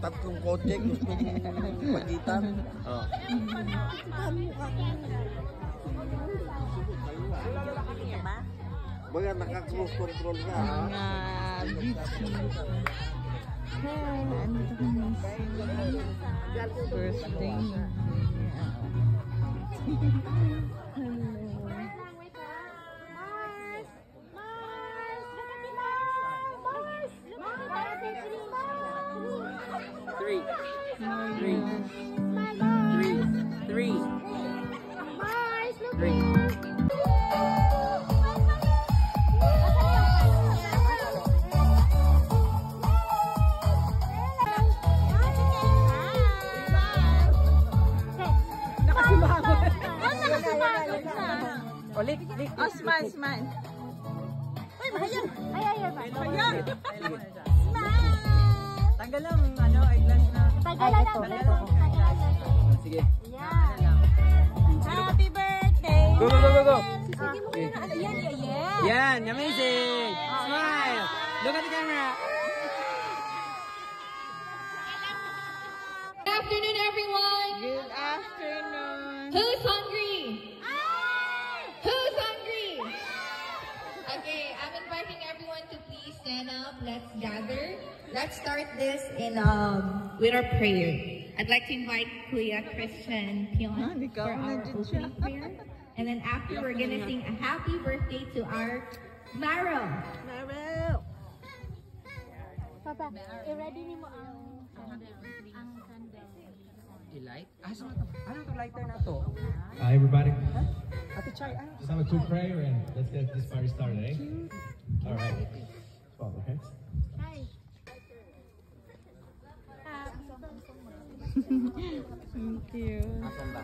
tatlong kotse gusto mong pagitan. Oh. Baga naka-cruise control ka. Mga beach. First day. Oh, smile, smile. Uy, mahayang. Mahayang. Smile. Tanggal lang, ano, eyeglass na. Tanggal lang. Sige. Happy birthday. Go, go, go, go, go. Yan, amazing. Smile. Look at the camera. Good afternoon, everyone. Good afternoon. Who's hungry? Who's hungry? Okay, I'm inviting everyone to please stand up. Let's gather. Let's start this in with our prayer. I'd like to invite Kuya Christian Pion for our opening prayer. And then after, we're gonna sing a happy birthday to our Maro. Maro. Papa, i-ready ni mo ang candle. I-light? Ano to lighter na to? Hi everybody. Ate Chai, ano? Just have a quick prayer and let's get this party started, eh? All right. Swallow your hands. Hi. Thank you. Asan ba?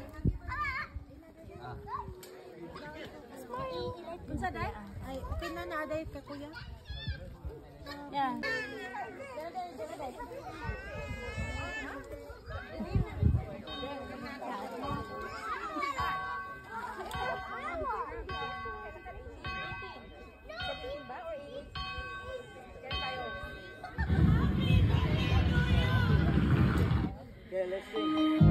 Unsa day? Ay, okay na day ka kuya. Yeah. Okay, let's sing.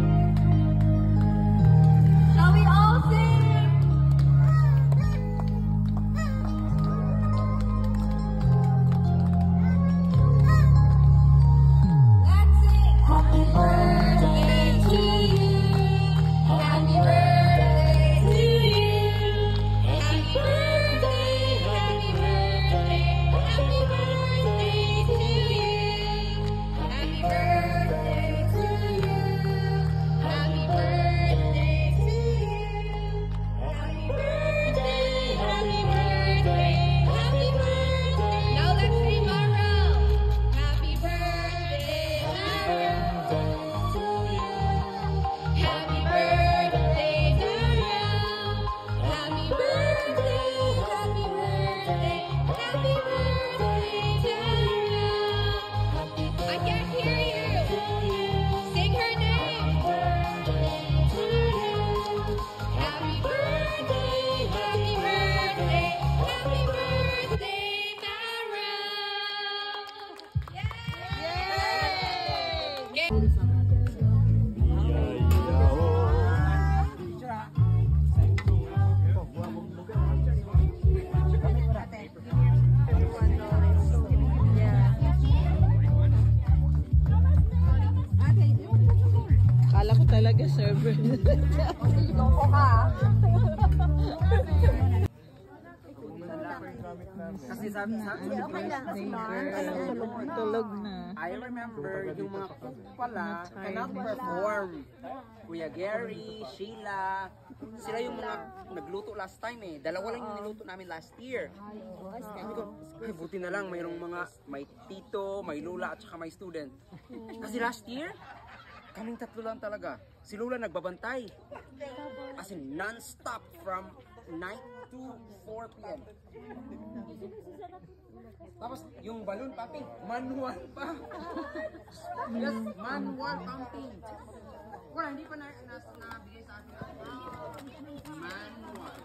Shall we all sing? Let's sing. Happy birthday to you. Happy birthday to you. Happy birthday, happy birthday, happy birthday to you. Happy birthday to you. Happy birthday to you. Happy birthday, happy birthday, happy birthday. Now let's sing Maro. Happy birthday, Maro, to you. Happy birthday, Maro. Happy birthday, happy birthday, happy birthday, Maro. I can't hear you. Sing her name. Happy birthday, happy birthday, happy birthday, Maro. Yay! Kala ko talaga server. Loko ka. Kasi sabi Tulog na. I remember yung mga cook pala cannot perform. Kuya Gary, Sheila, sila yung mga nagluto last time eh. Dalawa lang yung niluto namin last year. Sabi ko, ay buti na lang mayroong may tito, may lula at saka may student. Kasi last year, kaming tatlo lang talaga. Si Lula nagbabantay. As in non-stop from 9 to 4 p.m. Tapos yung balloon pumping, manual pa. Yes, manual pumping. Wala, hindi pa nabigay sa atin. Manual.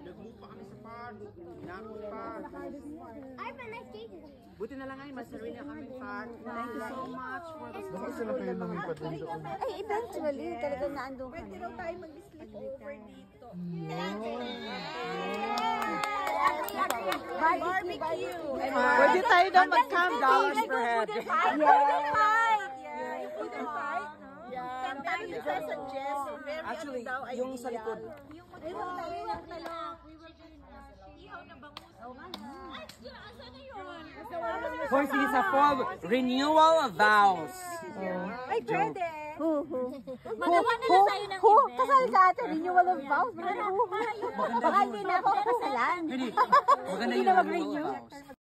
Naglupa kami sa Buti na lang ay masarili na kami fat. Thank you so much for the Bakit sila kayo lumipad din doon? Ay, eventually, talagang naandun kami. Pwede raw tayo mag-sleep over dito. Barbecue. Pwede tayo daw mag-camp dollars per head. You couldn't fight. Saan tayo nagsusuggest? Very Actually, ano daw, yung sa likod. First is a full renewal vows. Ay, pwede. Magawa na lang tayo ng event. Kasal ka ate, renewal of vows. Baka hindi na ako kasalan. Maganda yung renewal vows.